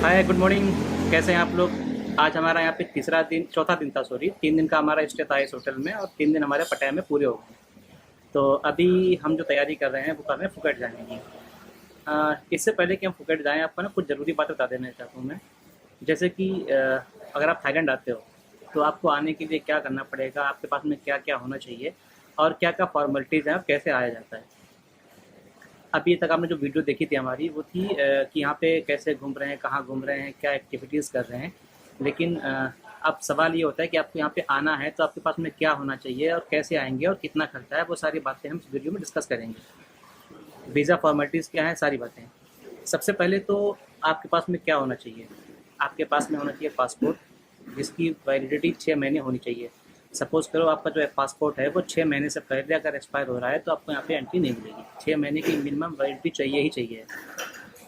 हाय, good morning. कैसे हैं आप लोग? आज हमारा यहाँ पे चौथा दिन था, सॉरी। 3 दिन का हमारा स्टे था इस होटल में, और 3 दिन हमारे पटाया में पूरे हो गए। तो अभी हम जो तैयारी कर रहे हैं वो कर रहे हैं फुकेट जाने की। इससे पहले कि हम फुकेट जाएं, आपको ना कुछ ज़रूरी बातें बता देना चाहता हूँ मैं। जैसे कि अगर आप थाईलैंड आते हो तो आपको आने के लिए क्या करना पड़ेगा, आपके पास में क्या क्या होना चाहिए, और क्या क्या फॉर्मेलिटीज़ हैं और कैसे आया जाता है। अभी तक आपने जो वीडियो देखी थी हमारी, वो थी कि यहाँ पे कैसे घूम रहे हैं, कहाँ घूम रहे हैं, क्या एक्टिविटीज़ कर रहे हैं। लेकिन अब सवाल ये होता है कि आपको यहाँ पे आना है तो आपके पास में क्या होना चाहिए और कैसे आएंगे और कितना खर्चा है, वो सारी बातें हम इस वीडियो में डिस्कस करेंगे। वीज़ा फॉर्मेलिटीज़ क्या है, सारी बातें। सबसे पहले तो आपके पास में क्या होना चाहिए? आपके पास में होना चाहिए पासपोर्ट, जिसकी वैलिडिटी 6 महीने होनी चाहिए। सपोज़ करो आपका जो है पासपोर्ट है वो 6 महीने से पहले अगर एक्सपायर हो रहा है तो आपको यहाँ पे एंट्री नहीं मिलेगी। 6 महीने की मिनिमम वैलिडिटी चाहिए ही चाहिए।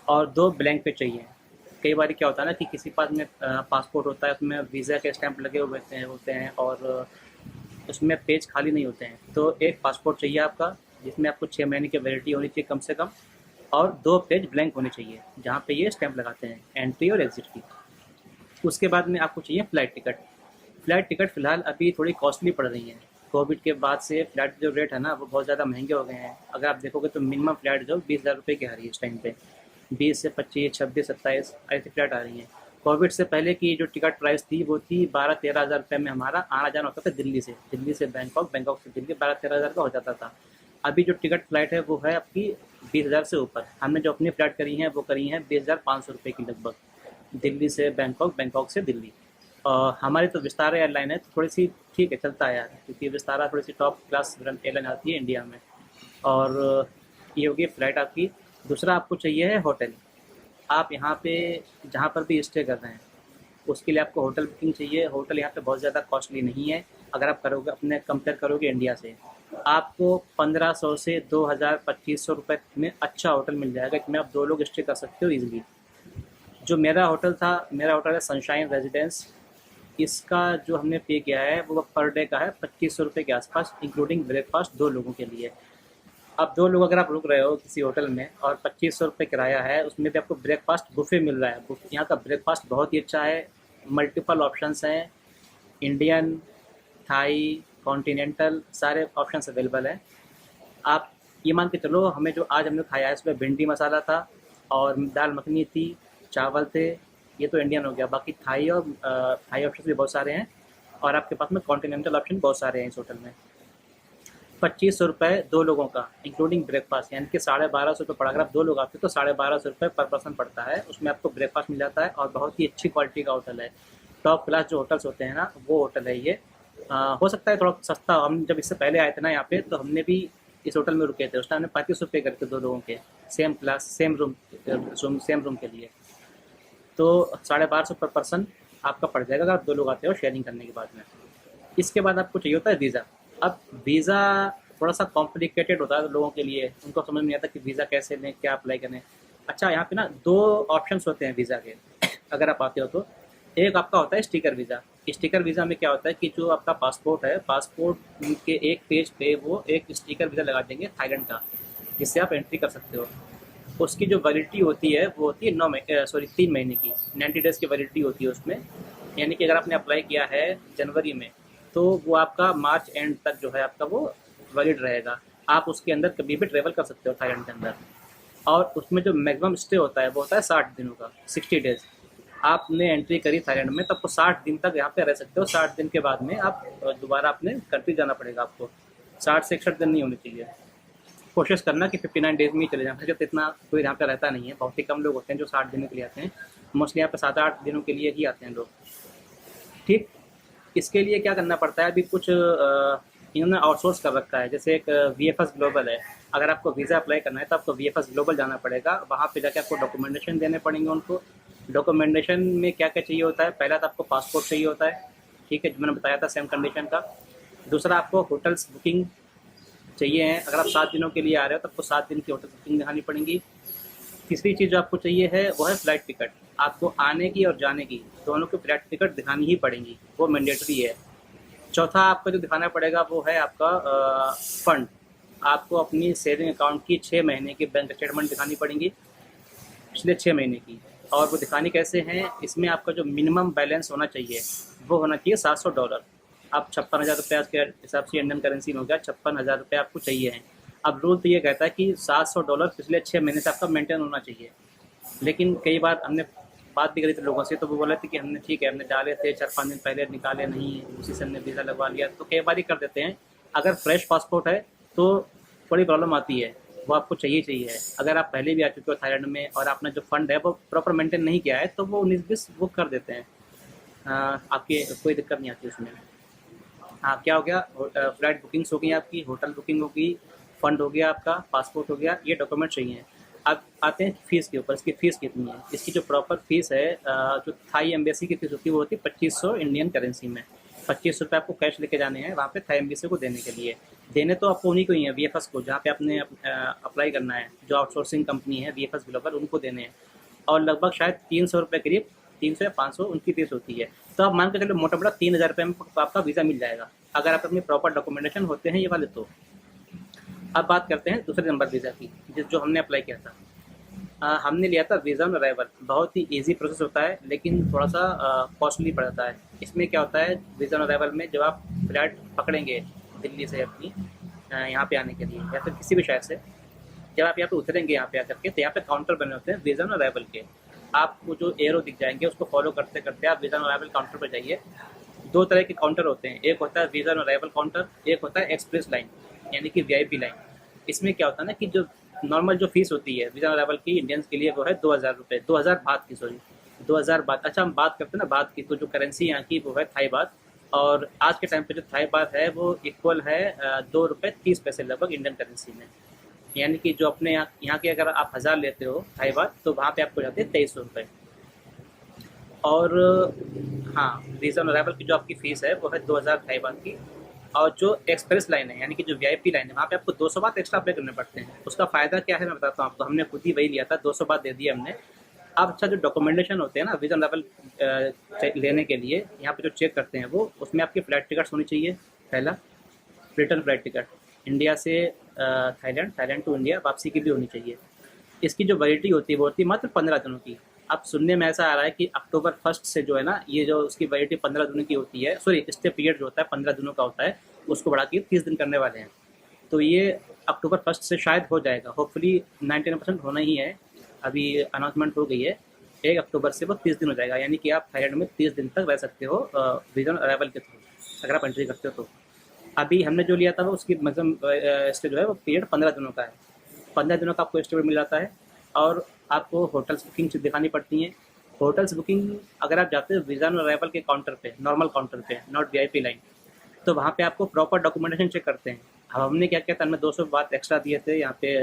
और 2 ब्लैंक पे चाहिए। कई बार क्या होता है ना कि किसी के पास में पासपोर्ट होता है, उसमें वीज़ा के स्टैंप लगे हुए होते हैं और उसमें पेज खाली नहीं होते हैं। तो एक पासपोर्ट चाहिए आपका, जिसमें आपको 6 महीने की वैलिडिटी होनी चाहिए कम से कम, और 2 पेज ब्लैंक होने चाहिए जहाँ पे ये स्टैंप लगाते हैं एंट्री और एग्जिट की। उसके बाद में आपको चाहिए फ़्लाइट टिकट। फ़्लाइट टिकट फ़िलहाल अभी थोड़ी कॉस्टली पड़ रही हैं। कोविड के बाद से फ़्लाइट जो रेट है ना वो बहुत ज़्यादा महंगे हो गए हैं। अगर आप देखोगे तो मिनिमम फ़्लाइट जो 20,000 रुपये की आ रही है इस टाइम पे। 20 से 25, 26, 27 ऐसी फ़्लाइट आ रही हैं। कोविड से पहले की जो टिकट प्राइस थी वो थी 12-13 हज़ार रुपये में हमारा आना जाना होता था दिल्ली से बैंकॉक, बैंकॉक से दिल्ली 12-13 हज़ार का हो जाता था। अभी जो टिकट फ़्लाइट है वो है आपकी 20,000 से ऊपर। हमने जो अपनी फ़्लाइट करी हैं वो करी हैं 20,500 रुपये की लगभग, दिल्ली से बैंकॉक, बैंकॉक से दिल्ली। हमारी तो विस्तारा एयरलाइन है, तो थोड़ी सी ठीक है, चलता है यार, क्योंकि विस्तारा थोड़ी सी टॉप क्लास एयरलाइन आती है इंडिया में। और ये होगी फ़्लाइट आपकी। दूसरा आपको चाहिए है होटल। आप यहाँ पे जहाँ पर भी स्टे कर रहे हैं उसके लिए आपको होटल बुकिंग चाहिए। होटल यहाँ पे बहुत ज़्यादा कॉस्टली नहीं है। अगर आप करोगे, अपने कंपेयर करोगे इंडिया से, आपको 1500 से 2,000-2,500 रुपये में अच्छा होटल मिल जाएगा, इसमें आप 2 लोग स्टे कर सकते हो ईजिली। जो मेरा होटल है सनशाइन रेजिडेंस। इसका जो हमने पे किया है वो पर डे का है 2,500 रुपये के आसपास, इंक्लूडिंग ब्रेकफास्ट 2 लोगों के लिए। अब 2 लोग अगर आप रुक रहे हो किसी होटल में और 2,500 रुपये किराया है, उसमें भी आपको ब्रेकफास्ट बुफे मिल रहा है। यहाँ का ब्रेकफास्ट बहुत ही अच्छा है। मल्टीपल ऑप्शंस हैं, इंडियन, थाई, कॉन्टिनेंटल, सारे ऑप्शंस अवेलेबल हैं। आप ये मान के चलो, हमें जो आज हमने खाया है उसमें भिंडी मसाला था और दाल मखनी थी, चावल थे। ये तो इंडियन हो गया। बाकी थाई ऑप्शन भी बहुत सारे हैं, और आपके पास में कॉन्टिनेंटल ऑप्शन बहुत सारे हैं इस होटल में। 2,500 रुपये 2 लोगों का, इंक्लूडिंग ब्रेकफास्ट, यानी कि 1,250 रुपये पड़ा। अगर आप 2 लोग आते हो तो 1,250 रुपये पर पर्सन पड़ता है। उसमें आपको ब्रेकफास्ट मिल जाता है, और बहुत ही अच्छी क्वालिटी का होटल है। टॉप क्लास जो होटल्स होते हैं ना, वो होटल है ये। हो सकता है थोड़ा सस्ता। हम जब इससे पहले आए थे ना यहाँ पे, तो हमने भी इस होटल में रुके थे। उस टाइम हमने 35 रुपये करे थे 2 लोगों के, सेम क्लास सेम रूम के लिए। तो 1,250 पर पर्सन आपका पड़ जाएगा अगर आप 2 लोग आते हो शेयरिंग करने के बाद में। इसके बाद आपको चाहिए होता है वीज़ा। अब वीज़ा थोड़ा सा कॉम्प्लिकेटेड होता है लोगों के लिए, उनको समझ में नहीं आता कि वीज़ा कैसे लें, क्या अप्लाई करें। अच्छा, यहाँ पे ना 2 ऑप्शंस होते हैं वीज़ा के अगर आप आते हो तो। एक आपका होता है स्टिकर वीज़ा। स्टिकर वीज़ा में क्या होता है कि जो आपका पासपोर्ट है, पासपोर्ट के एक पेज पे वो एक स्टिकर वीज़ा लगा देंगे थाईलैंड का, जिससे आप एंट्री कर सकते हो। उसकी जो वैलिडिटी होती है वो होती है 3 महीने की, 90 डेज़ की वैलिडिटी होती है उसमें। यानी कि अगर आपने अप्लाई किया है जनवरी में, तो वो आपका मार्च एंड तक जो है आपका वो वैलिड रहेगा। आप उसके अंदर कभी भी ट्रैवल कर सकते हो थाईलैंड के अंदर। और उसमें जो मैक्सिमम स्टे होता है वो होता है 60 दिनों का, 60 डेज़। आपने एंट्री करी थाईलैंड में, तो आपको 60 दिन तक यहाँ पे रह सकते हो। 60 दिन के बाद में आप दोबारा अपने कंट्री जाना पड़ेगा आपको। 60 से 61 दिन नहीं होने चाहिए। कोशिश करना कि 59 डेज़ में ही चले जाना, जब इतना कोई यहाँ पे रहता नहीं है। बहुत ही कम लोग होते हैं जो 60 दिनों के लिए आते हैं। मोस्टली यहाँ पे 7-8 दिनों के लिए ही आते हैं लोग। ठीक। इसके लिए क्या करना पड़ता है, अभी कुछ इन्होंने आउटसोर्स कर रखा है। जैसे एक VFS ग्लोबल है। अगर आपको वीज़ा अप्लाई करना है तो आपको VFS ग्लोबल जाना पड़ेगा। वहाँ पे जाके आपको डॉक्यूमेंटेशन देने पड़ेंगे उनको। डॉक्यूमेंटेशन में क्या क्या चाहिए होता है? पहला तो आपको पासपोर्ट चाहिए होता है, ठीक है, जो मैंने बताया था सेम कंडीशन का। दूसरा, आपको होटल्स बुकिंग चाहिए हैं। अगर आप 7 दिनों के लिए आ रहे हो तो आपको 7 दिन की होटल बुकिंग दिखानी पड़ेगी। तीसरी चीज़ जो आपको चाहिए है वो है फ़्लाइट टिकट। आपको आने की और जाने की दोनों की फ़्लाइट टिकट दिखानी ही पड़ेंगी, वो मैंडेटरी है। चौथा आपको जो दिखाना पड़ेगा वो है आपका फ़ंड। आपको अपनी सेविंग अकाउंट की 6 महीने की बैंक स्टेटमेंट दिखानी पड़ेंगी, पिछले 6 महीने की। और वो दिखाने कैसे हैं, इसमें आपका जो मिनिमम बैलेंस होना चाहिए वो होना चाहिए $700। अब 56,000 रुपये आज के हिसाब से इंडियन करेंसी में हो गया, 56,000 रुपये आपको चाहिए हैं। अब रूल तो ये कहता है कि $700 पिछले 6 महीने से आपका मेंटेन होना चाहिए। लेकिन कई बार हमने बात भी करी थी लोगों से, तो वो बोला था कि हमने ठीक है, हमने डाले थे 4-5 दिन पहले, निकाले नहीं, उसी से हमने वीज़ा लगवा लिया। तो कई बार ही कर देते हैं। अगर फ्रेश पासपोर्ट है तो बड़ी प्रॉब्लम आती है, वो आपको चाहिए है। अगर आप पहले भी आ चुके हो थाईलैंड में और आपने जो फ़ंड है वो प्रॉपर मेंटेन नहीं किया है, तो वो 19-20 वो कर देते हैं। आपकी कोई दिक्कत नहीं आती उसमें। हाँ, क्या हो गया, फ्लाइट बुकिंग्स हो गई आपकी, होटल बुकिंग हो गई, फ़ंड हो गया आपका, पासपोर्ट हो गया, ये डॉक्यूमेंट चाहिए। अब आते हैं फ़ीस के ऊपर, इसकी फ़ीस कितनी है। इसकी जो प्रॉपर फ़ीस है, जो थाई एम्बेसी की फ़ीस होती है वो होती है 2500 इंडियन करेंसी में। 25 रुपये आपको कैश लेके जाने हैं वहाँ पे थाई एम्बेसी को देने के लिए। देने तो आपको उन्हीं को ही है, वीएफएस को, जहाँ पे आपने अप्लाई करना है, जो आउटसोर्सिंग कंपनी है वीएफएस ग्लोबल, उनको देने हैं। और लगभग शायद 300 रुपये करीब, 300 या 500 उनकी फीस होती है। तो आप मान के चलो मोटा मोटा 3000 रुपये में आपका वीज़ा मिल जाएगा, अगर आप अपनी प्रॉपर डॉक्यूमेंटेशन होते हैं ये वाले तो। अब बात करते हैं दूसरे नंबर वीज़ा की, जो हमने अप्लाई किया था। हमने लिया था वीज़ा ऑन अराइवल। बहुत ही इजी प्रोसेस होता है, लेकिन थोड़ा सा कॉस्टली पड़ जाता है। इसमें क्या होता है, वीज़ा ऑन अराइवल में जब आप फ्लाइट पकड़ेंगे दिल्ली से अपनी यहाँ पे आने के लिए, या फिर किसी भी शहर से, जब आप यहाँ पे उतरेंगे यहाँ पे आकर के, तो यहाँ पे काउंटर बने होते हैं वीज़ा ऑन अराइवल के। आपको जो एरो दिख जाएंगे उसको फॉलो करते करते आप वीज़ा ऑन अराइवल काउंटर पर जाइए। दो तरह के काउंटर होते हैं, एक होता है वीज़ा ऑन अराइवल काउंटर, एक होता है एक्सप्रेस लाइन, यानी कि वीआईपी लाइन। इसमें क्या होता है ना कि जो नॉर्मल जो फीस होती है वीज़ा ऑन अराइवल की इंडियंस के लिए, वो है 2000 रुपये, 2000 बात की, सॉरी 2000 बात। अच्छा, हम बात करते हैं ना बात की, तो जो करेंसी यहाँ की वो है थाई बात। और आज के टाइम पे जो थाई बात है वो इक्वल है ₹2.30 लगभग इंडियन करेंसी में। यानी कि जो अपने यहाँ के अगर आप 1000 लेते हो थाई बात, तो वहाँ पे आपको जाते हैं 2300 रुपये। और हाँ, वीज़ा ऑन अराइवल की जो आपकी फ़ीस है वो है 2000 थाई बात की। और जो एक्सप्रेस लाइन है, यानी कि जो वीआईपी लाइन है, वहाँ पे आपको 200 बात एक्स्ट्रा पे करने पड़ते हैं। उसका फ़ायदा क्या है मैं बताता हूँ आपको। हमने खुद ही वही लिया था, 200 बात दे दिया हमने। अब अच्छा, जो डॉक्यूमेंटेशन होते हैं ना वीज़ा ऑन अराइवल लेने के लिए, यहाँ पे जो चेक करते हैं वो, उसमें आपकी फ़्लाइट टिकट्स होनी चाहिए। पहला, रिटर्न फ़्लाइट टिकट इंडिया से थाईलैंड, थाईलैंड टू इंडिया वापसी की भी होनी चाहिए। इसकी जो वैलिडिटी होती है वो होती है मात्र 15 दिनों की। अब सुनने में ऐसा आ रहा है कि अक्टूबर 1 से जो है ना, ये जो उसकी वैलिडिटी 15 दिनों की होती है, सॉरी स्टे पीरियड जो होता है 15 दिनों का होता है, उसको बढ़ा के 30 दिन करने वाले हैं। तो ये अक्टूबर 1 से शायद हो जाएगा, होपफुली 99% होना ही है। अभी अनाउंसमेंट हो गई है, 1 अक्टूबर से वो 30 दिन हो जाएगा। यानी कि आप थाईलैंड में 30 दिन तक रह सकते हो वीज़ा ऑन अराइवल के थ्रू, अगर आप एंट्री करते हो तो। अभी हमने जो लिया था वो उसकी मैक्सिमम स्टे जो है वो पीरियड 15 दिनों का है। 15 दिनों का आपको स्टे मिल जाता है। और आपको होटल्स बुकिंग दिखानी पड़ती हैं। होटल्स बुकिंग अगर आप जाते हो वीज़ा ऑन अराइवल के काउंटर पे, नॉर्मल काउंटर पे, नॉट वीआईपी लाइन, तो वहाँ पे आपको प्रॉपर डॉक्यूमेंटेशन चेक करते हैं। अब हमने क्या किया था, हमने 200 बात एक्स्ट्रा दिए थे यहाँ पे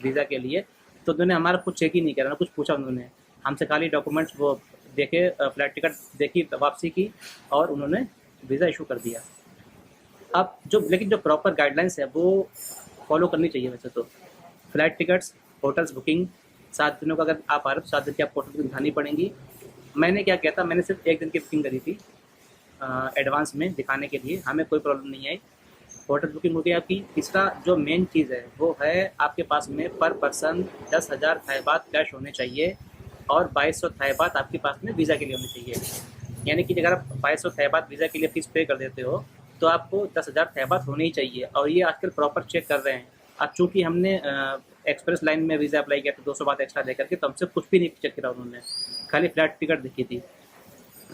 वीज़ा के लिए, तो उन्होंने हमारा कुछ चेक ही नहीं किया, ना कुछ पूछा उन्होंने हमसे। खाली डॉक्यूमेंट्स वो देखे, फ्लाइट टिकट देखी, वापसी की, और उन्होंने वीज़ा इशू कर दिया। अब जो लेकिन जो प्रॉपर गाइडलाइंस है वो फॉलो करनी चाहिए वैसे तो। फ्लाइट टिकट्स, होटल्स बुकिंग, 7 दिनों का अगर आप आ रहे हो, 7 दिन की आपको होटल बुकिंग दिखानी पड़ेंगी। मैंने क्या किया था, मैंने सिर्फ 1 दिन की बुकिंग करी थी एडवांस में दिखाने के लिए, हमें कोई प्रॉब्लम नहीं आई। होटल बुकिंग हो गई आपकी। तीसरा जो मेन चीज़ है वो है आपके पास में पर पर्सन 10,000 थाई बात कैश होने चाहिए, और 2200 थाई बात आपके पास में वीज़ा के लिए होनी चाहिए। यानी कि अगर आप 2200 थाई बात वीज़ा के लिए फ़ीस पे कर देते हो, तो आपको 10,000 थाई बात होनी ही चाहिए। और ये आजकल प्रॉपर चेक कर रहे हैं। अब चूँकि हमने एक्सप्रेस लाइन में वीज़ा अप्लाई किया था 200 बात एक्स्ट्रा देकर के, तो हमसे कुछ भी नहीं चेक करा उन्होंने, खाली फ्लाइट टिकट दिखी थी।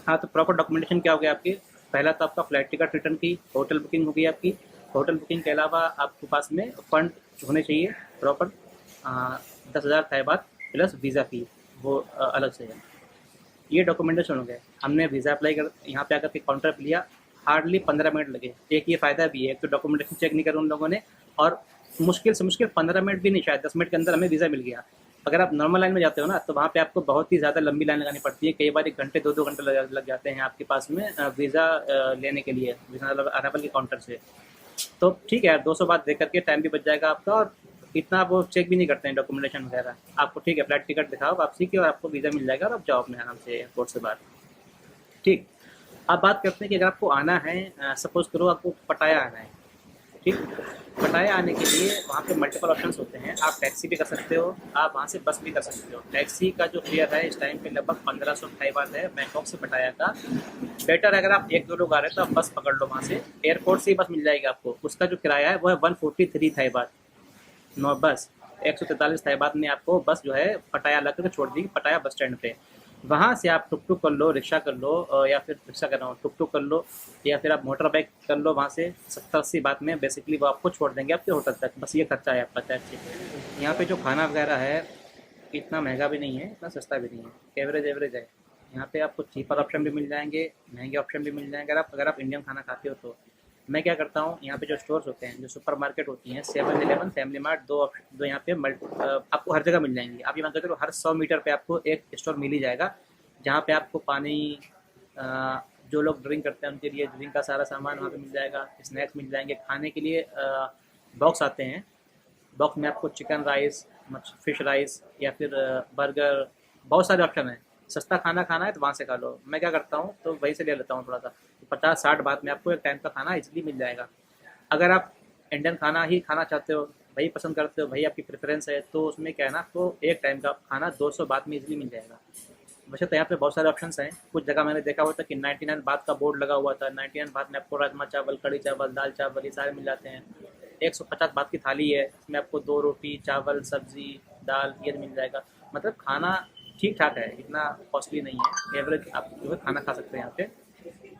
हाँ, तो प्रॉपर डॉक्यूमेंटेशन क्या हो गया आपकी। पहला तो आपका फ्लाइट टिकट रिटर्न की, होटल बुकिंग हो गई आपकी। होटल बुकिंग के अलावा आपके पास में फ़ंड होने चाहिए प्रॉपर, 10,000 थाई बात प्लस वीज़ा फ़ी, वो अलग से है। ये डॉक्यूमेंटेशन हो गए। हमने वीज़ा अप्लाई कर यहाँ पे आकर के काउंटर पे लिया, हार्डली 15 मिनट लगे। एक ये फ़ायदा भी है, एक तो डॉक्यूमेंटेशन चेक नहीं करा उन लोगों ने, और मुश्किल से मुश्किल 15 मिनट भी नहीं, शायद 10 मिनट के अंदर हमें वीज़ा मिल गया। अगर आप नॉर्मल लाइन में जाते हो ना, तो वहाँ पे आपको बहुत ही ज़्यादा लंबी लाइन लगानी पड़ती है। कई बार 1 घंटे 2-2 घंटे लग जाते हैं आपके पास में वीज़ा लेने के लिए, वीज़ा अराइवल के काउंटर से। तो ठीक है यार, 200 बात दे करके टाइम भी बच जाएगा आपका, और इतना वो चेक भी नहीं करते हैं डॉक्यूमेंटेशन वगैरह। आपको ठीक है, फ्लाइट टिकट दिखाओ वापसी की, और आपको वीज़ा मिल जाएगा, और आप जाओ अपने आराम से एयरपोर्ट से बाहर। ठीक। अब बात करते हैं कि अगर आपको आना है, सपोज़ करो आपको पटाया आना है, ठीक। पटाया आने के लिए वहाँ पे मल्टीपल ऑप्शंस होते हैं, आप टैक्सी भी कर सकते हो, आप वहाँ से बस भी कर सकते हो। टैक्सी का जो फेयर है इस टाइम पे लगभग 1500 बात है बैंकॉक से पटाया का। बेटर अगर आप 1-2 लोग आ रहे हैं तो आप बस पकड़ लो, वहाँ से एयरपोर्ट से ही बस मिल जाएगी आपको। उसका जो किराया है वो है 143 बात, नो बस 143 बाद में आपको बस जो है पटाया ला करके छोड़ देगी पटाया बस स्टैंड पे। वहाँ से आप टुक टुक कर लो, रिक्शा कर लो, या फिर रिक्शा कर रहा हूँ, टुक टुक कर लो, या फिर आप मोटर बाइक कर लो। वहाँ से 70-80 बात में बेसिकली वो आपको छोड़ देंगे आपके होटल तक। बस ये खर्चा है आपका टैक्सी। यहाँ पे जो खाना वगैरह है इतना महंगा भी नहीं है, इतना सस्ता भी नहीं है, एवरेज एवरेज है। यहाँ पे आपको चीपर ऑप्शन भी मिल जाएंगे, महंगे ऑप्शन भी मिल जाएंगे। अगर आप इंडियन खाना खाते हो तो मैं क्या करता हूँ, यहाँ पे जो स्टोर्स होते हैं, जो सुपर मार्केट होती हैं, 7-11, फैमिली मार्ट, दो यहाँ पे आपको हर जगह मिल जाएंगी। आप ये मान के चलो हर 100 मीटर पे आपको एक स्टोर मिल ही जाएगा, जहाँ पे आपको पानी, जो लोग ड्रिंक करते हैं उनके लिए ड्रिंक का सारा सामान वहाँ पे मिल जाएगा, स्नैक्स मिल जाएंगे, खाने के लिए बॉक्स आते हैं। बॉक्स में आपको चिकन राइस, फिश राइस, या फिर बर्गर, बहुत सारे ऑप्शन हैं। सस्ता खाना खाना है तो वहाँ से खा लो। मैं क्या करता हूँ तो वहीं से ले लेता हूँ थोड़ा सा। 50-60 बात में आपको एक टाइम का खाना इजीली मिल जाएगा। अगर आप इंडियन खाना ही खाना चाहते हो, वही पसंद करते हो, वही आपकी प्रेफरेंस है, तो उसमें क्या है ना, आपको एक टाइम का खाना 200 बात में इजीली मिल जाएगा। वैसे तो यहाँ पे बहुत सारे ऑप्शंस हैं। कुछ जगह मैंने देखा हुआ था कि 99 बात का बोर्ड लगा हुआ था, 99 बात में आपको राजमा चावल, कढ़ी चावल, दाल चावल ये सारे मिल जाते हैं। 150 बात की थाली है, इसमें आपको 2 रोटी, चावल, सब्जी, दाल ये मिल जाएगा। मतलब खाना ठीक ठाक है, इतना कॉस्टली नहीं है, एवरेज आप जो है खाना खा सकते हैं यहाँ पे।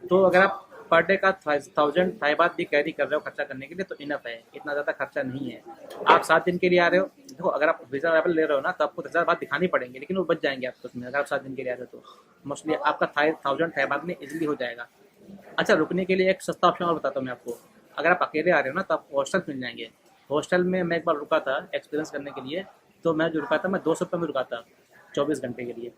तो अगर आप पर डे का 1000 बात भी कैरी कर रहे हो खर्चा करने के लिए तो इनफ है, इतना ज़्यादा खर्चा नहीं है। आप 7 दिन के लिए आ रहे हो, देखो अगर आप वीज़ा अवेलेबल ले रहे हो ना तो आपको 10,000 बात दिखानी पड़ेंगे, लेकिन वो बच जाएंगे आपको उसमें। अगर आप 7 दिन के लिए आ रहे हो तो मोस्टली आपका 1000 में इजीली हो जाएगा। अच्छा, रुकने के लिए एक सस्ता ऑप्शन और बताता हूँ मैं आपको। अगर आप अकेले आ रहे हो ना तो आपको हॉस्टल मिल जाएंगे। हॉस्टल में मैं एक बार रुका था एक्सपीरियंस करने के लिए, तो मैं जो रुका था मैं 200 रुपये में रुका था 24 घंटे के लिए।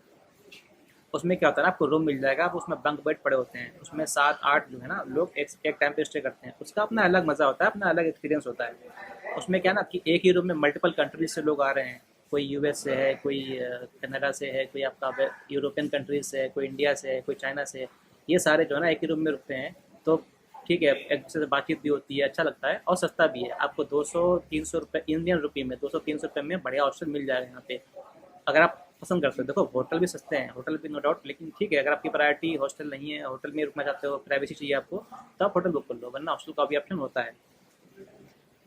उसमें क्या होता है ना, आपको रूम मिल जाएगा, आप उसमें बंक बेड पड़े होते हैं, उसमें 7-8 जो है ना लोग एक टाइम पे स्टे करते हैं। उसका अपना अलग मज़ा होता है, अपना अलग एक्सपीरियंस होता है। उसमें क्या ना कि एक ही रूम में मल्टीपल कंट्रीज से लोग आ रहे हैं, कोई यूएस से है, कोई कनाडा से है, कोई आपका यूरोपियन कंट्रीज से है, कोई इंडिया से है, कोई चाइना से है। ये सारे जो है ना एक ही रूम में रुकते हैं, तो ठीक है, एक दूसरे से बातचीत भी होती है, अच्छा लगता है और सस्ता भी है। आपको 200-300 रुपये इंडियन रुपये में, 200-300 रुपये में बढ़िया हॉस्टल मिल जाएगा यहाँ पे। अगर आप पसंद करते हो, देखो होटल भी सस्ते हैं, होटल भी नो डाउट, लेकिन ठीक है अगर आपकी प्रायोरिटी हॉस्टल नहीं है, होटल में रुकना चाहते हो, प्राइवेसी चाहिए आपको, तो आप होटल बुक कर लो, वरना हॉस्टल का भी ऑप्शन होता है।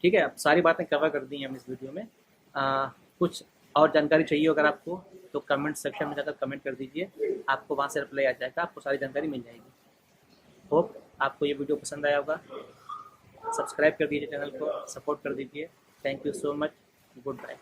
ठीक है, अब सारी बातें कवर कर दी हैं हम इस वीडियो में। कुछ और जानकारी चाहिए अगर आपको तो कमेंट सेक्शन में जाकर कमेंट कर दीजिए, आपको वहाँ से रिप्लाई आ जाएगा, आपको सारी जानकारी मिल जाएगी। होप आपको ये वीडियो पसंद आया होगा। सब्सक्राइब कर दीजिए चैनल को, सपोर्ट कर दीजिए। Thank you so much, good bye.